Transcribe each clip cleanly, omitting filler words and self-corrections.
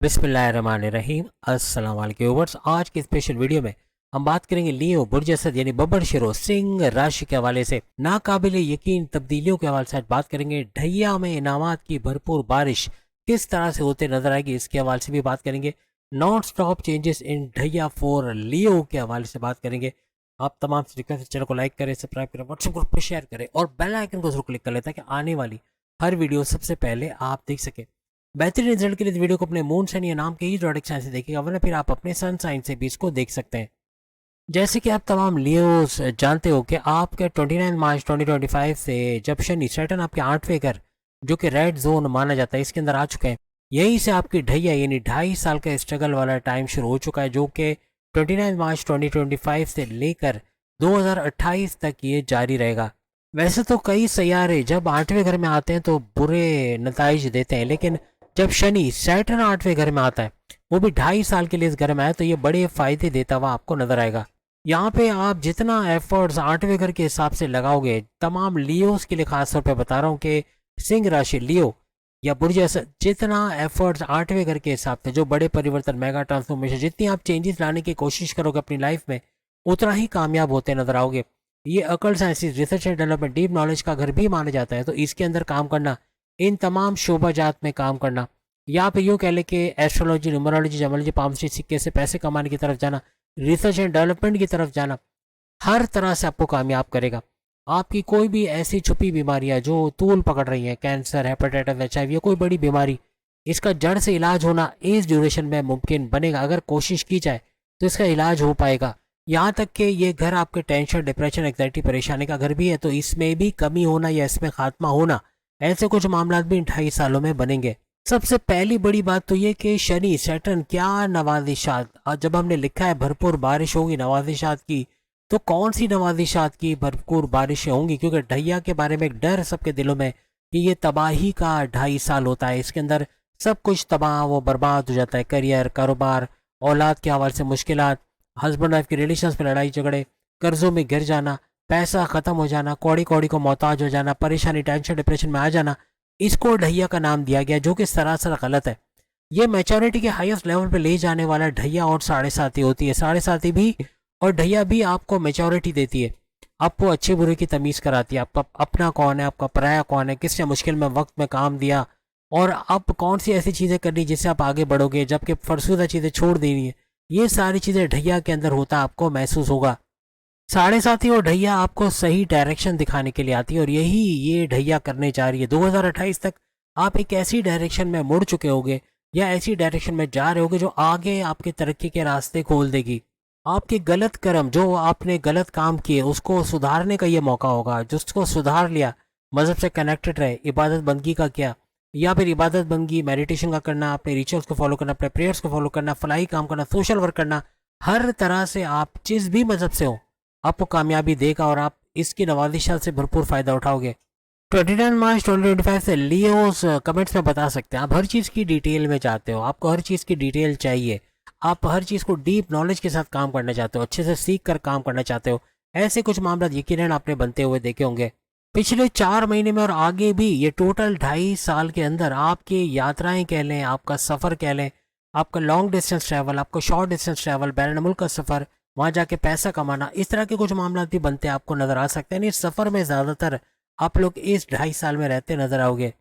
बिस्मिल्लाहिर्रहमानिर्रहीम। अस्सलाम वालेकुम व्यूअर्स। आज की स्पेशल वीडियो में हम बात करेंगे लियो बुर्ज असद यानी बब्बर शिरो सिंह राशि के हवाले से नाकाबिले यकीन तब्दीलियों के हवाले से आज बात करेंगे। ढैया में इनामात की भरपूर बारिश किस तरह से होते नजर आएगी, इसके हवाले से भी बात करेंगे। नॉन स्टॉप चेंजेस इन ढैया फॉर लियो के हवाले से बात करेंगे। आप तमाम से रिक्वेस्ट चैनल को लाइक करें, सब्सक्राइब करें, व्हाट्सएप ग्रुप पर शेयर करें और बेल आइकन को जरूर क्लिक कर लें ताकि आने वाली हर वीडियो सबसे पहले आप देख सकें। बेहतरीन रिजल्ट के लिए इस वीडियो को अपने मून साइन या नाम के ही जोडिक साइन से देखिएगा, वरना फिर आप अपने सन साइन से भी इसको देख सकते हैं। जैसे कि आप तमाम लियोस जानते हो कि आपके 29 मार्च 2025 से जब शनि सैटर्न आपके 8वें घर जो कि रेड जोन माना जाता है इसके अंदर आ चुके हैं, यहीं से आपकी ढैया यानी 2.5 साल का स्ट्रगल वाला टाइम शुरू हो चुका है, जो कि 29 मार्च 2025 से लेकर 2028 तक ये जारी रहेगा। वैसे तो कई सैयारे जब 8वें घर में आते हैं तो बुरे नताइज देते हैं, लेकिन जब शनि सैटर्न 8वें घर में आता है, वो भी 2.5 साल के लिए इस घर में आया, तो ये बड़े फायदे देता हुआ आपको नजर आएगा। यहाँ पे आप जितना एफर्ट्स 8वें घर के हिसाब से लगाओगे, तमाम लियोस के लिए खास तौर पे बता रहा हूँ कि सिंह राशि लियो या बुर्ज असद, जितना एफर्ट्स 8वें घर के हिसाब से जो बड़े परिवर्तन मेगा ट्रांसफॉर्मेशन जितनी आप चेंजेस लाने की कोशिश करोगे अपनी लाइफ में, उतना ही कामयाब होते नजर आओगे। ये अकल sciences research and development deep knowledge का घर भी माना जाता है, तो इसके अंदर काम करना, इन तमाम शोबाजात में काम करना, या फिर यूँ कह लें कि एस्ट्रोलॉजी, न्यूमरोलॉजी, जमोलॉजी, पामस्ट्री, सिक्के से पैसे कमाने की तरफ जाना, रिसर्च एंड डेवलपमेंट की तरफ जाना, हर तरह से आपको कामयाब करेगा। आपकी कोई भी ऐसी छुपी बीमारियां जो तूल पकड़ रही हैं, कैंसर, हेपेटाइटिस, HIV, कोई बड़ी बीमारी, इसका जड़ से इलाज होना इस ड्यूरेशन में मुमकिन बनेगा। अगर कोशिश की जाए तो इसका इलाज हो पाएगा। यहाँ तक कि ये घर आपके टेंशन, डिप्रेशन, एंग्जाइटी, परेशानी का घर भी है, तो इसमें भी कमी होना या इसमें खात्मा होना, ऐसे कुछ मामला भी 2.5 सालों में बनेंगे। सबसे पहली बड़ी बात तो ये कि शनि सैटर्न क्या नवाजिशात, आज जब हमने लिखा है भरपूर बारिश होगी नवाजिशात की, तो कौन सी नवाजिशात की भरपूर बारिशें होंगी, क्योंकि ढैया के बारे में एक डर सबके दिलों में कि ये तबाही का 2.5 साल होता है, इसके अंदर सब कुछ तबाह वो बर्बाद हो जाता है। करियर, कारोबार, औलाद के हवाले से मुश्किलात, हस्बैंड वाइफ के रिलेशंस में लड़ाई झगड़े, कर्जों में गिर जाना, पैसा खत्म हो जाना, कौड़ी कौड़ी को मोहताज हो जाना, परेशानी, टेंशन, डिप्रेशन में आ जाना, इसको ढैया का नाम दिया गया, जो कि सरासर गलत है। ये मैच्योरिटी के हाईएस्ट लेवल पे ले जाने वाला ढैया और साढ़े साथी होती है। साढ़े साथी भी और ढैया भी आपको मैच्योरिटी देती है, आपको अच्छे बुरे की तमीज़ कराती है, आपका अपना कौन है, आपका पराया कौन है, किसने मुश्किल में वक्त में काम दिया, और अब कौन सी ऐसी चीज़ें करनी जिससे आप आगे बढ़ोगे, जबकि फरसुदा चीज़ें छोड़ देनी है। ये सारी चीज़ें ढैया के अंदर होता आपको महसूस होगा। साढ़े साथी और ढैया आपको सही डायरेक्शन दिखाने के लिए आती है, और यही ये ढैया करने जा रही है। 2028 तक आप एक ऐसी डायरेक्शन में मुड़ चुके होगे या ऐसी डायरेक्शन में जा रहे होगे जो आगे आपकी तरक्की के रास्ते खोल देगी। आपके गलत कर्म, जो आपने गलत काम किए, उसको सुधारने का ये मौका होगा। जिसको सुधार लिया, मज़हब से कनेक्टेड रहे, इबादत बंदगी का किया, या फिर इबादत बंदगी मेडिटेशन का करना, अपने रिचुअल्स को फॉलो करना, अपने प्रेयर्स को फॉलो करना, फलाही काम करना, सोशल वर्क करना, हर तरह से आप जिस भी मज़हब से हो आपको कामयाबी देगा और आप इसकी नवाजिशात से भरपूर फ़ायदा उठाओगे। 29 मार्च 2025 से लियोस कमेंट्स में बता सकते हैं, आप हर चीज़ की डिटेल में चाहते हो, आपको हर चीज़ की डिटेल चाहिए, आप हर चीज़ को डीप नॉलेज के साथ काम करना चाहते हो, अच्छे से सीख कर काम करना चाहते हो। ऐसे कुछ मामला यकीनन आपने बनते हुए देखे होंगे पिछले 4 महीने में और आगे भी। ये टोटल 2.5 साल के अंदर आपकी यात्राएं कह लें, आपका सफ़र कह लें, आपका लॉन्ग डिस्टेंस ट्रैवल, आपका शॉर्ट डिस्टेंस ट्रैवल, बैरून मुल्क का सफ़र, वहाँ जाके पैसा कमाना, इस तरह के कुछ मामला भी बनते आपको नज़र आ सकते हैं। इस सफ़र में ज़्यादातर आप लोग इस 2.5 साल में रहते नज़र आओगे।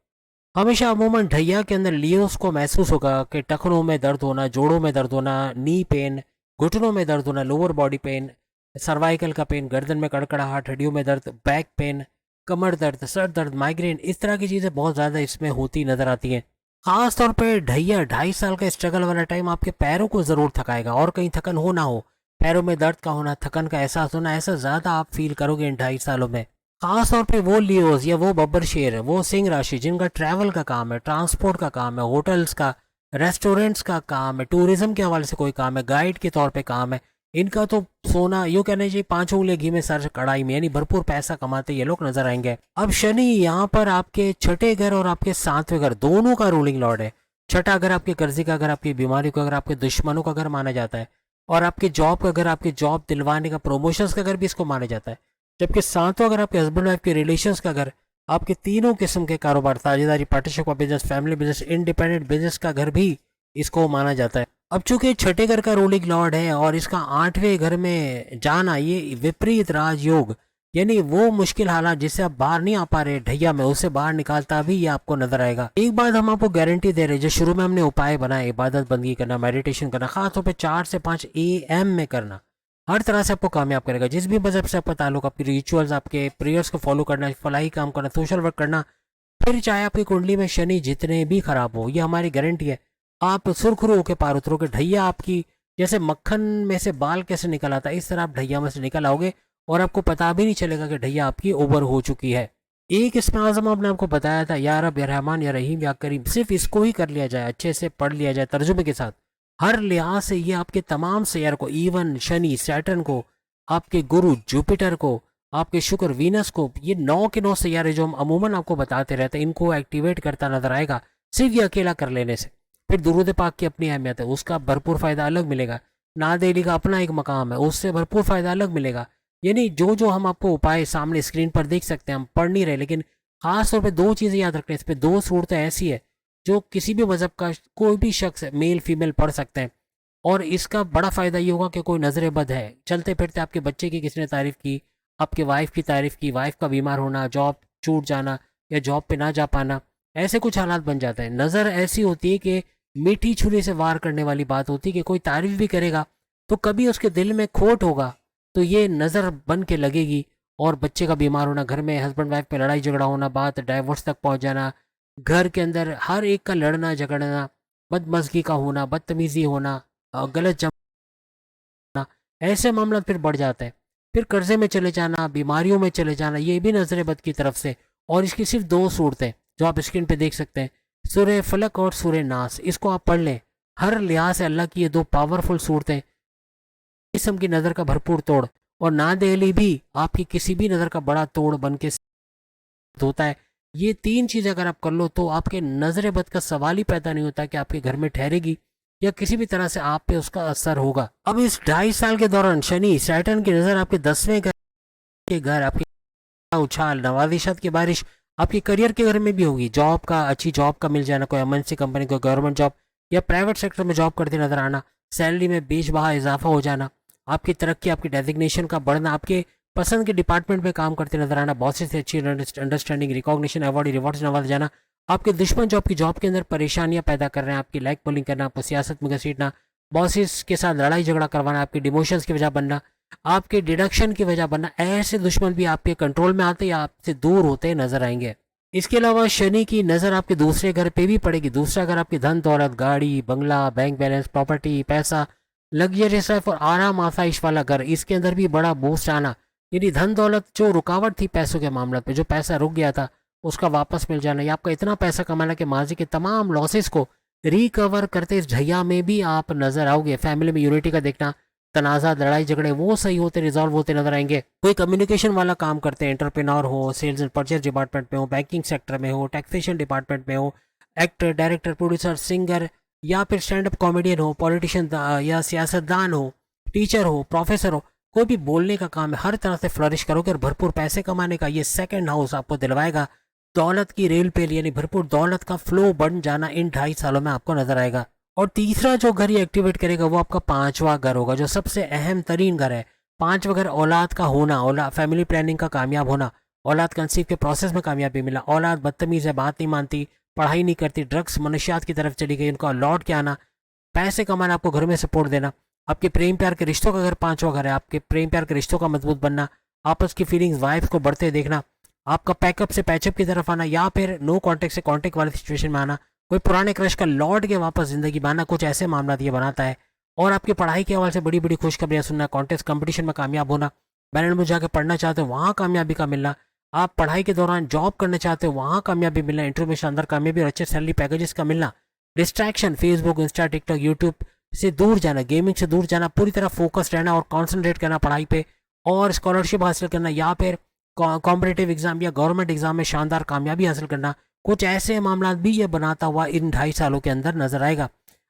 हमेशा अमूमन ढैया के अंदर लियोस को महसूस होगा कि टखनों में दर्द होना, जोड़ों में दर्द होना, नी पेन, घुटनों में दर्द होना, लोअर बॉडी पेन, सर्वाइकल का पेन, गर्दन में कड़कड़ाहट, हड्डियों में दर्द, बैक पेन, कमर दर्द, सर दर्द, माइग्रेन, इस तरह की चीज़ें बहुत ज़्यादा इसमें होती नज़र आती हैं। खास तौर पे ढैया 2.5 साल का स्ट्रगल वाला टाइम आपके पैरों को ज़रूर थकाएगा, और कहीं थकन हो ना हो, पैरों में दर्द का होना, थकन का एहसास होना, ऐसा ज़्यादा आप फील करोगे इन 2.5 सालों में। खास तौर पे वो लियोज या वो बब्बर शेर, वो सिंह राशि जिनका ट्रैवल का काम है, ट्रांसपोर्ट का काम है, होटल्स का, रेस्टोरेंट्स का काम है, टूरिज्म के हवाले से कोई काम है, गाइड के तौर पे काम है, इनका तो सोना यूँ कहना चाहिए 5 उंगलियां घी में सर कढ़ाई में, यानी भरपूर पैसा कमाते ये लोग नजर आएंगे। अब शनि यहाँ पर आपके छठे घर और आपके 7वें घर दोनों का रूलिंग लॉर्ड है। छठा घर आपके कर्जे का घर, आपकी बीमारी का घर, आपके दुश्मनों का घर माना जाता है, और आपके जॉब का घर, आपके जॉब दिलवाने का, प्रमोशंस का घर भी इसको माना जाता है। जबकि 7वां घर आपके हस्बैंड वाइफ के रिलेशंस का घर, आपके तीनों किस्म के कारोबार, साझेदारी, पार्टनरशिप का business, family business, independent business का घर भी इसको माना जाता है। अब चूंकि छठे घर का रूलिंग लॉर्ड है और इसका 8वें घर में जाना, ये विपरीत राजयोग, यानी वो मुश्किल हालात जिससे आप बाहर नहीं आ पा रहे ढैया में, उससे बाहर निकालता भी ये आपको नजर आएगा। एक बात हम आपको गारंटी दे रहे हैं, जो शुरू में हमने उपाय बनाए, इबादत बंदगी करना, मेडिटेशन करना, खासतौर पे 4 से 5 AM में करना, हर तरह से आपको कामयाब करेगा। जिस भी मजहब से आपका ताल्लुक, आपके रिचुअल्स, आपके प्रेयर्स को फॉलो करना, फलाही काम करना, सोशल वर्क करना, फिर चाहे आपकी कुंडली में शनि जितने भी खराब हो, ये हमारी गारंटी है, आप सुरखुरु होकर पार उतरोगे। ढैया आपकी जैसे मक्खन में से बाल कैसे निकल आता है, इस तरह आप ढैया में से निकल आओगे और आपको पता भी नहीं चलेगा कि ढैया आपकी ओवर हो चुकी है। एक इसमें आजम आपने आपको बताया था, या रब या रहमान या रहीम या करीम, सिर्फ इसको ही कर लिया जाए, अच्छे से पढ़ लिया जाए तर्जुमे के साथ, हर लिहाज से ये आपके तमाम सैयार को, इवन शनि सैटर्न को, आपके गुरु जुपिटर को, आपके शुक्र वीनस को, ये 9 के 9 सैयारे जो हम अमूमन आपको बताते रहते हैं, इनको एक्टिवेट करता नजर आएगा सिर्फ ये अकेला कर लेने से। फिर दुरूद पाक की अपनी अहमियत है, उसका भरपूर फायदा अलग मिलेगा। नादेली का अपना एक मकाम है, उससे भरपूर फायदा अलग मिलेगा। यानी जो जो हम आपको उपाय सामने स्क्रीन पर देख सकते हैं, हम पढ़ नहीं रहे, लेकिन खास तौर पे 2 चीजें याद रखने, इस पे 2 सूरतें ऐसी है जो किसी भी मजहब का कोई भी शख्स मेल फीमेल पढ़ सकते हैं। और इसका बड़ा फायदा ये होगा कि कोई नजर बद है, चलते फिरते आपके बच्चे की किसने तारीफ की, आपके वाइफ की तारीफ की, वाइफ का बीमार होना, जॉब छूट जाना या जॉब पे ना जा पाना, ऐसे कुछ हालात बन जाते हैं। नजर ऐसी होती है कि मीठी छुरी से वार करने वाली बात होती है कि कोई तारीफ भी करेगा तो कभी उसके दिल में खोट होगा, तो ये नज़र बन के लगेगी। और बच्चे का बीमार होना, घर में हस्बैंड वाइफ पे लड़ाई झगड़ा होना, बात डाइवोर्स तक पहुंच जाना, घर के अंदर हर एक का लड़ना झगड़ना, बदमज़गी का होना, बदतमीज़ी होना, गलत जमना, ऐसे मामला फिर बढ़ जाता है। फिर कर्जे में चले जाना, बीमारियों में चले जाना, ये भी नजर बद की तरफ से। और इसकी सिर्फ 2 सूरतें जो आप स्क्रीन पे देख सकते हैं, सूरह फलक और सूरह नास, इसको आप पढ़ लें। हर लिहाज से अल्लाह की ये 2 पावरफुल सूरतें, जिस्म की नज़र का भरपूर तोड़, और नादेली भी आपकी किसी भी नज़र का बड़ा तोड़ बन के होता है। ये 3 चीज़ अगर आप कर लो तो आपके नजर बद का सवाल ही पैदा नहीं होता कि आपके घर में ठहरेगी या किसी भी तरह से आप पे उसका असर होगा। अब इस 2.5 साल के दौरान शनि सैटर्न की नज़र आपके 10वें घर के घर, आपके उछाल, नवाजिशात की बारिश आपके करियर के घर में भी होगी। जॉब का, अच्छी जॉब का मिल जाना, कोई एमएनसी कंपनी, कोई गवर्नमेंट जॉब या प्राइवेट सेक्टर में जॉब करते नजर आना, सैलरी में बेशबहा इजाफा हो जाना, आपकी तरक्की, आपकी डेजिग्नेशन का बढ़ना, आपके पसंद के डिपार्टमेंट में काम करते नजर आना, बॉसेस से अच्छी अंडरस्टैंडिंग, रिकॉग्निशन, अवार्ड, रिवॉर्ड्स नवाजा जाना, आपके दुश्मन जो आपकी जॉब के अंदर परेशानियां पैदा कर रहे हैं, आपकी लाइक पुलिंग करना, आपको सियासत में घसीटना, बॉसेस के साथ लड़ाई झगड़ा करवाना, आपके डिमोशंस की वजह बनना, आपके डिडक्शन की वजह बनना, ऐसे दुश्मन भी आपके कंट्रोल में आते या आपसे दूर होते नजर आएंगे। इसके अलावा शनि की नज़र आपके दूसरे घर पे भी पड़ेगी। दूसरा घर आपकी धन दौलत, गाड़ी, बंगला, बैंक बैलेंस, प्रॉपर्टी, पैसा, लग्जरियस लाइफ और आराम आसाइश वाला घर, इसके अंदर भी बड़ा बूस्ट आना। यानी धन दौलत जो रुकावट थी पैसों के मामले पे, जो पैसा रुक गया था उसका वापस मिल जाना, या आपका इतना पैसा कमाना कि माजी के तमाम लॉसेस को रिकवर करते इस ढैया में भी आप नजर आओगे। फैमिली में यूनिटी का देखना, तनाज़ा, लड़ाई झगड़े वो सही होते, रिजॉल्व होते नजर आएंगे। कोई कम्युनिकेशन वाला काम करते हैं, एंटरप्रेन्योर हो, सेल्स एंड परचेज डिपार्टमेंट में हो, बैंकिंग सेक्टर में हो, टैक्सेशन डिपार्टमेंट में हो, एक्टर, डायरेक्टर, प्रोड्यूसर, सिंगर या फिर स्टैंड अप कॉमेडियन हो, पॉलिटिशियन या सियासतदान हो, टीचर हो, प्रोफेसर हो, कोई भी बोलने का काम है, हर तरह से फ्लरिश करोगे और भरपूर पैसे कमाने का ये सेकंड हाउस आपको दिलवाएगा। दौलत की रेल पे, यानी भरपूर दौलत का फ्लो बन जाना इन 2.5 सालों में आपको नजर आएगा। और तीसरा जो घर ये एक्टिवेट करेगा वो आपका 5वां घर होगा, जो सबसे अहम तरीन घर है। 5वां घर औलाद का होना, औलाद फैमिली प्लानिंग का कामयाब होना, औलाद कंसीव के प्रोसेस में कामयाबी मिला, औलाद बदतमीज है, बात नहीं मानती, पढ़ाई नहीं करती, ड्रग्स मनशियात की तरफ चली गई, उनका लौट के आना, पैसे कमाना, आपको घर में सपोर्ट देना, आपके प्रेम प्यार के रिश्तों का घर 5वां घर है, आपके प्रेम प्यार के रिश्तों का मजबूत बनना, आपस की फीलिंग्स वाइफ को बढ़ते देखना, आपका पैकअप से पैचअप की तरफ आना, या फिर नो कॉन्टेक्ट से कॉन्टेक्ट वाली सिचुएशन में आना, कोई पुराने क्रश का लौट के वापस जिंदगी बनाना, कुछ ऐसे मामला ये बनाता है। और आपकी पढ़ाई के हवाले से बड़ी बड़ी खुशखबरियां सुनना, कॉन्टेस्ट कंपटीशन में कामयाब होना, बैंड में जाकर पढ़ना चाहते हो वहाँ कामयाबी का मिलना, आप पढ़ाई के दौरान जॉब करना चाहते हो वहाँ कामयाबी मिलना, इंटरव्यू में शानदार कामयाबी और अच्छे सैलरी पैकेजेस का मिलना, distraction Facebook, Insta, TikTok, YouTube से दूर जाना, गेमिंग से दूर जाना, पूरी तरह फोकस रहना और कॉन्सेंट्रेट करना पढ़ाई पे, और स्कॉलरशिप हासिल करना या फिर कॉम्पिटेटिव एग्जाम या गवर्नमेंट एग्जाम में शानदार कामयाबी हासिल करना, कुछ ऐसे मामला भी ये बनाता हुआ इन 2.5 सालों के अंदर नजर आएगा।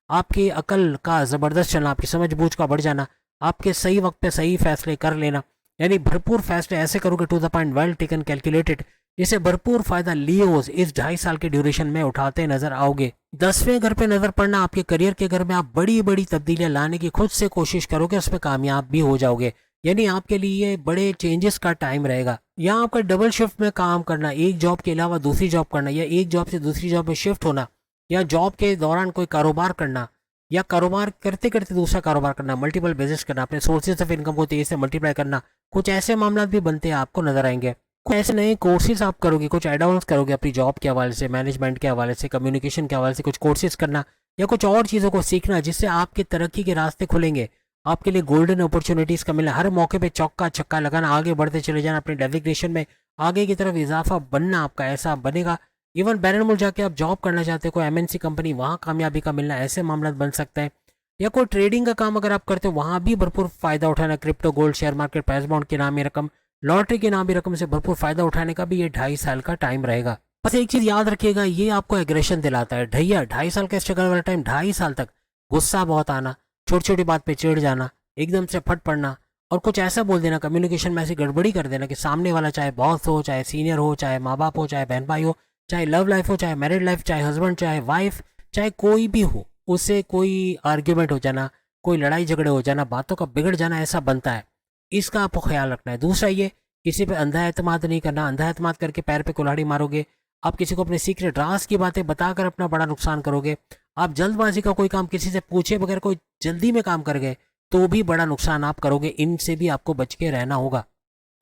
आपकी अकल का ज़बरदस्त चलना, आपकी समझ बूझ का बढ़ जाना, आपके सही वक्त पे सही फैसले कर लेना, यानी भरपूर फैसले ऐसे करोगे to the point, well taken, calculated, जिससे भरपूर फायदा लियोज इस 2.5 साल के ड्यूरेशन में उठाते नजर आओगे। 10वें घर पे नजर पड़ना आपके करियर के घर में आप बड़ी बड़ी तब्दीलियां लाने की खुद से कोशिश करोगे, उसमें कामयाब भी हो जाओगे। यानी आपके लिए बड़े चेंजेस का टाइम रहेगा। यहाँ आपका डबल शिफ्ट में काम करना, एक जॉब के अलावा दूसरी जॉब करना, या एक जॉब से दूसरी जॉब में शिफ्ट होना, या जॉब के दौरान कोई कारोबार करना, या कारोबार करते करते दूसरा कारोबार करना, मल्टीपल बिजनेस करना, अपने सोर्सेज ऑफ इनकम को तेजी से मल्टीप्लाई करना, कुछ ऐसे मामला भी बनते हैं आपको नजर आएंगे। कुछ ऐसे नए कोर्सेज आप करोगे, कुछ एड ऑन्स करोगे अपनी जॉब के हवाले से, मैनेजमेंट के हवाले से, कम्युनिकेशन के हवाले से कुछ कोर्सेज करना, या कुछ और चीज़ों को सीखना जिससे आपके तरक्की के रास्ते खुलेंगे, आपके लिए गोल्डन अपॉर्चुनिटीज़ का मिलना, हर मौके पे चौका छक्का लगाना, आगे बढ़ते चले जाना, अपने डेजिग्नेशन में आगे की तरफ इजाफा बनना आपका ऐसा बनेगा। इवन बैरन मुल्क जाके आप जॉब करना चाहते हो, कोई एमएनसी कंपनी, वहाँ कामयाबी का मिलना, ऐसे मामला बन सकता है। या कोई ट्रेडिंग का काम अगर आप करते हो, वहाँ भी भरपूर फायदा उठाना, crypto, gold, share market, price bond के नाम रकम, लॉटरी के नाम रकम से भरपूर फायदा उठाने का भी ये 2.5 साल का टाइम रहेगा। बस एक चीज याद रखिएगा, ये आपको एग्रेशन दिलाता है। ढैया 2.5 साल का स्ट्रगल वाला टाइम, 2.5 साल तक गुस्सा बहुत आना, छोटी छोटी बात पे चिढ़ जाना, एकदम से फट पड़ना, और कुछ ऐसा बोल देना, कम्युनिकेशन में ऐसी गड़बड़ी कर देना कि सामने वाला चाहे बॉस हो, चाहे सीनियर हो, चाहे माँ बाप हो, चाहे बहन भाई हो, चाहे लव लाइफ हो, चाहे मैरिड लाइफ, चाहे हस्बैंड, चाहे वाइफ, चाहे कोई भी हो, उससे कोई आर्ग्यूमेंट हो जाना, कोई लड़ाई झगड़े हो जाना, बातों का बिगड़ जाना, ऐसा बनता है। इसका आपको ख्याल रखना है। दूसरा ये, किसी पे अंधा एतमाद नहीं करना। अंधा एतमाद करके पैर पे कुल्हाड़ी मारोगे। आप किसी को अपने सीक्रेट राज की बातें बताकर अपना बड़ा नुकसान करोगे। आप जल्दबाजी का कोई काम किसी से पूछे बगैर कोई जल्दी में काम कर गए तो भी बड़ा नुकसान आप करोगे। इनसे भी आपको बच के रहना होगा।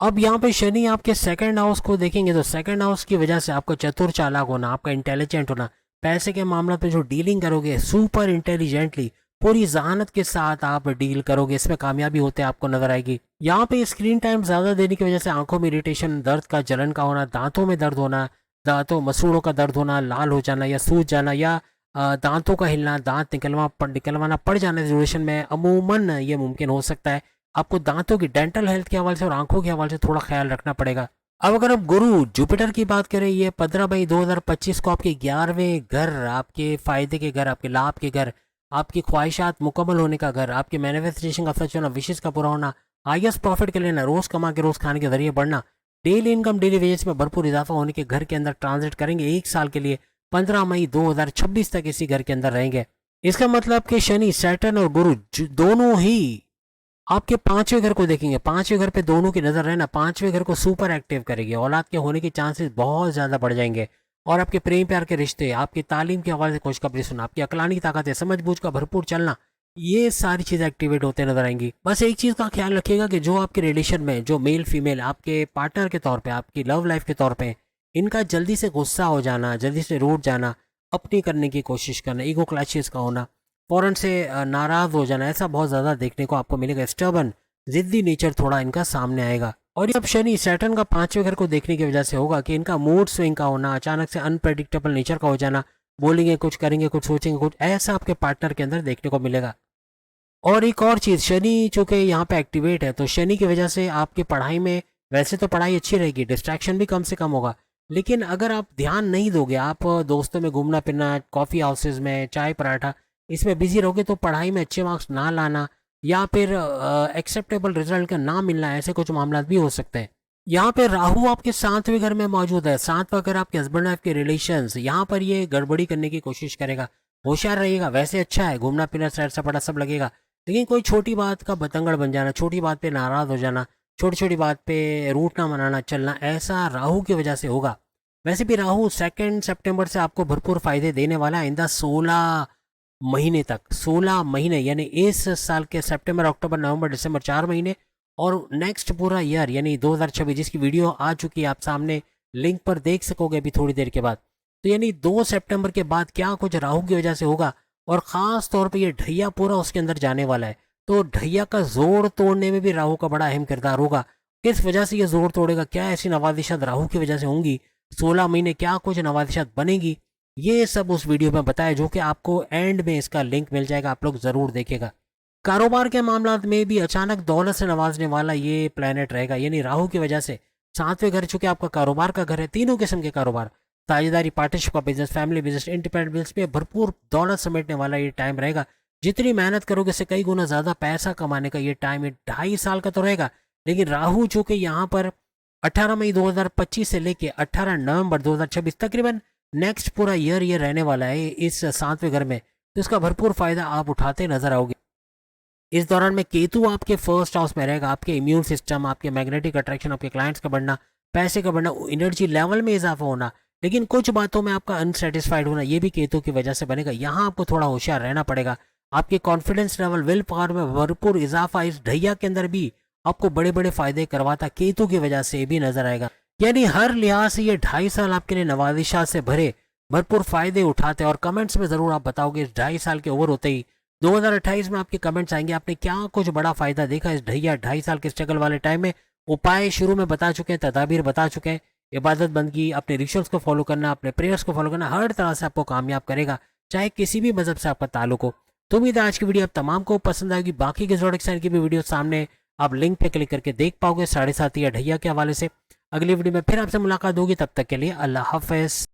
अब यहाँ पे शनि आपके सेकंड हाउस को देखेंगे तो सेकंड हाउस की वजह से आपका चतुर चालाक होना, आपका इंटेलिजेंट होना, पैसे के मामले पे जो डीलिंग करोगे सुपर इंटेलिजेंटली, पूरी जहानत के साथ आप डील करोगे, इसमें कामयाबी होते आपको नजर आएगी। यहाँ पे स्क्रीन टाइम ज्यादा देने की वजह से आंखों में इरिटेशन, दर्द का, जलन का होना, दांतों में दर्द होना, दांतों मसूड़ों का दर्द होना, लाल हो जाना या सूज जाना, या दांतों का हिलना, दांत निकलवाना पड़ जाना ड्यूरेशन में अमूमन ये मुमकिन हो सकता है। आपको दांतों की, डेंटल हेल्थ के हवाले से और आंखों के हवाले से थोड़ा ख्याल रखना पड़ेगा। अब अगर हम गुरु जुपिटर की बात करें, ये 15 मई 2025 को आपके 11वें घर, आपके फायदे के घर, आपके लाभ के घर, आपकी ख्वाहिशात मुकम्मल होने का घर, आपके मैनिफेस्टेशन का सच होना, विशेष का पूरा होना, हाईएस्ट प्रॉफिट के लेना, रोज कमा के रोज खाने के जरिए बढ़ना, डेली इनकम, डेली वेजेस में भरपूर इजाफा होने के घर के अंदर ट्रांजिट करेंगे 1 साल के लिए। 15 मई 2026 तक इसी घर के अंदर रहेंगे। इसका मतलब कि शनि, सैटर्न और गुरु दोनों ही आपके 5वें घर को देखेंगे। 5वें घर पे दोनों की नजर रहना 5वें घर को सुपर एक्टिव करेगी। औलाद के होने के चांसेस बहुत ज्यादा बढ़ जाएंगे। और आपके प्रेम प्यार के रिश्ते, आपकी तालीम के हवाले से खुशखबरी सुनना, आपकी अकलानी ताकत है, समझ बूझ का भरपूर चलना, ये सारी चीजें एक्टिवेट होते नजर आएंगी। बस एक चीज का ख्याल रखिएगा कि जो आपके रिलेशन में, जो मेल फीमेल आपके पार्टनर के तौर पे, आपकी लव लाइफ के तौर पे, इनका जल्दी से गुस्सा हो जाना, जल्दी से रूठ जाना, अपनी करने की कोशिश करना, ईगो क्लैशेस का होना, फौरन से नाराज हो जाना, ऐसा बहुत ज्यादा देखने को आपको मिलेगा। स्टर्बन, जिद्दी नेचर थोड़ा इनका सामने आएगा। और ये अब शनि सैटर्न का 5वें घर को देखने की वजह से होगा कि इनका मूड स्विंग का होना, अचानक से अनप्रेडिक्टेबल नेचर का हो जाना, बोलेंगे कुछ, करेंगे कुछ, सोचेंगे कुछ, ऐसा आपके पार्टनर के अंदर देखने को मिलेगा। और एक और चीज, शनि चूंकि यहाँ पे एक्टिवेट है तो शनि की वजह से आपकी पढ़ाई में, वैसे तो पढ़ाई अच्छी रहेगी, डिस्ट्रैक्शन भी कम से कम होगा, लेकिन अगर आप ध्यान नहीं दोगे, आप दोस्तों में घूमना फिरना, कॉफी हाउसेज में, चाय पराठा, इसमें बिजी रहोगे तो पढ़ाई में अच्छे मार्क्स ना लाना या फिर एक्सेप्टेबल रिजल्ट का ना मिलना, ऐसे कुछ मामला भी हो सकते हैं। यहाँ पे राहु आपके 7वें घर में मौजूद है। 7वां घर आपके हस्बैंड वाइफ के रिलेशंस, यहाँ पर ये गड़बड़ी करने की कोशिश करेगा। होशियार रहिएगा। वैसे अच्छा है, घूमना फिरना, सैर सपाटा सब लगेगा, लेकिन कोई छोटी बात का बतंगड़ बन जाना, छोटी बात पे नाराज हो जाना, छोटी छोटी बात पे रूठना मनाना चलना, ऐसा राहु की वजह से होगा। वैसे भी राहु 2 सितंबर से आपको भरपूर फायदे देने वाला है। आइंदा 16 महीने तक, 16 महीने यानी इस साल के सितंबर, अक्टूबर, नवंबर, दिसंबर, 4 महीने, और नेक्स्ट पूरा ईयर यानी 2026, जिसकी वीडियो आ चुकी है आप सामने, लिंक पर देख सकोगे अभी थोड़ी देर के बाद। तो यानी 2 सितंबर के बाद क्या कुछ राहु की वजह से होगा, और ख़ास तौर पे ये ढैया पूरा उसके अंदर जाने वाला है। तो ढैया का जोड़ तोड़ने में भी राहु का बड़ा अहम किरदार होगा। किस वजह से ये जोड़ तोड़ेगा, क्या ऐसी नवाजिशात राहु की वजह से होंगी, 16 महीने क्या कुछ नवाजिशात बनेगी, ये सब उस वीडियो में बताया, जो कि आपको एंड में इसका लिंक मिल जाएगा, आप लोग ज़रूर देखेगा। कारोबार के मामला में भी अचानक दौलत से नवाजने वाला ये प्लेनेट रहेगा, यानी राहु की वजह से। 7वें घर चूंकि आपका कारोबार का घर है, तीनों किस्म के कारोबार, साझेदारी, पार्टनरशिप का business, family business, independent business में भरपूर दौलत समेटने वाला ये टाइम रहेगा। जितनी मेहनत करोगे उससे कई गुना ज्यादा पैसा कमाने का ये टाइम है। 2.5 साल का तो रहेगा, लेकिन राहु चूंकि यहाँ पर 18 मई 2025 से लेके 18 नवंबर 2026 तकरीबन नेक्स्ट पूरा ईयर ये रहने वाला है इस 7वें घर में, तो इसका भरपूर फायदा आप उठाते नजर आओगे। इस दौरान में केतु आपके फर्स्ट हाउस में रहेगा। आपके इम्यून सिस्टम, आपके मैग्नेटिक अट्रैक्शन, आपके क्लाइंट्स का बढ़ना, पैसे का बढ़ना, एनर्जी लेवल में इजाफा होना, लेकिन कुछ बातों में आपका अनसेटिस्फाइड होना, ये भी केतु की वजह से बनेगा। यहाँ आपको थोड़ा होशियार रहना पड़ेगा। आपके कॉन्फिडेंस लेवल, विल पावर में भरपूर इजाफा इस ढैया के अंदर भी आपको बड़े बड़े फायदे करवाता केतु की वजह से भी नजर आएगा। यानी हर लिहाज से ये 2.5 साल आपके लिए नवाजिशात से भरे भरपूर फायदे उठाते हैं। और कमेंट्स में जरूर आप बताओगे इस 2.5 साल के ओवर होते ही 2028 में आपके कमेंट्स आएंगे, आपने क्या कुछ बड़ा फायदा देखा इस ढैया 2.5 साल के स्ट्रगल वाले टाइम में। उपाय शुरू में बता चुके हैं, तदाबीर बता चुके हैं, इबादत बंदगी, अपने रिचुअल्स को फॉलो करना, अपने प्रेयर्स को फॉलो करना, हर तरह से आपको कामयाब करेगा, चाहे किसी भी मजहब से आपका ताल्लुक हो। तो उम्मीद है आज की वीडियो आप तमाम को पसंद आएगी। बाकी के ज़ोडिएक साइन की भी वीडियो सामने आप लिंक पे क्लिक करके देख पाओगे 7.5 या ढैया के हवाले से। अगली वीडियो में फिर आपसे मुलाकात होगी, तब तक के लिए अल्लाह हाफिज।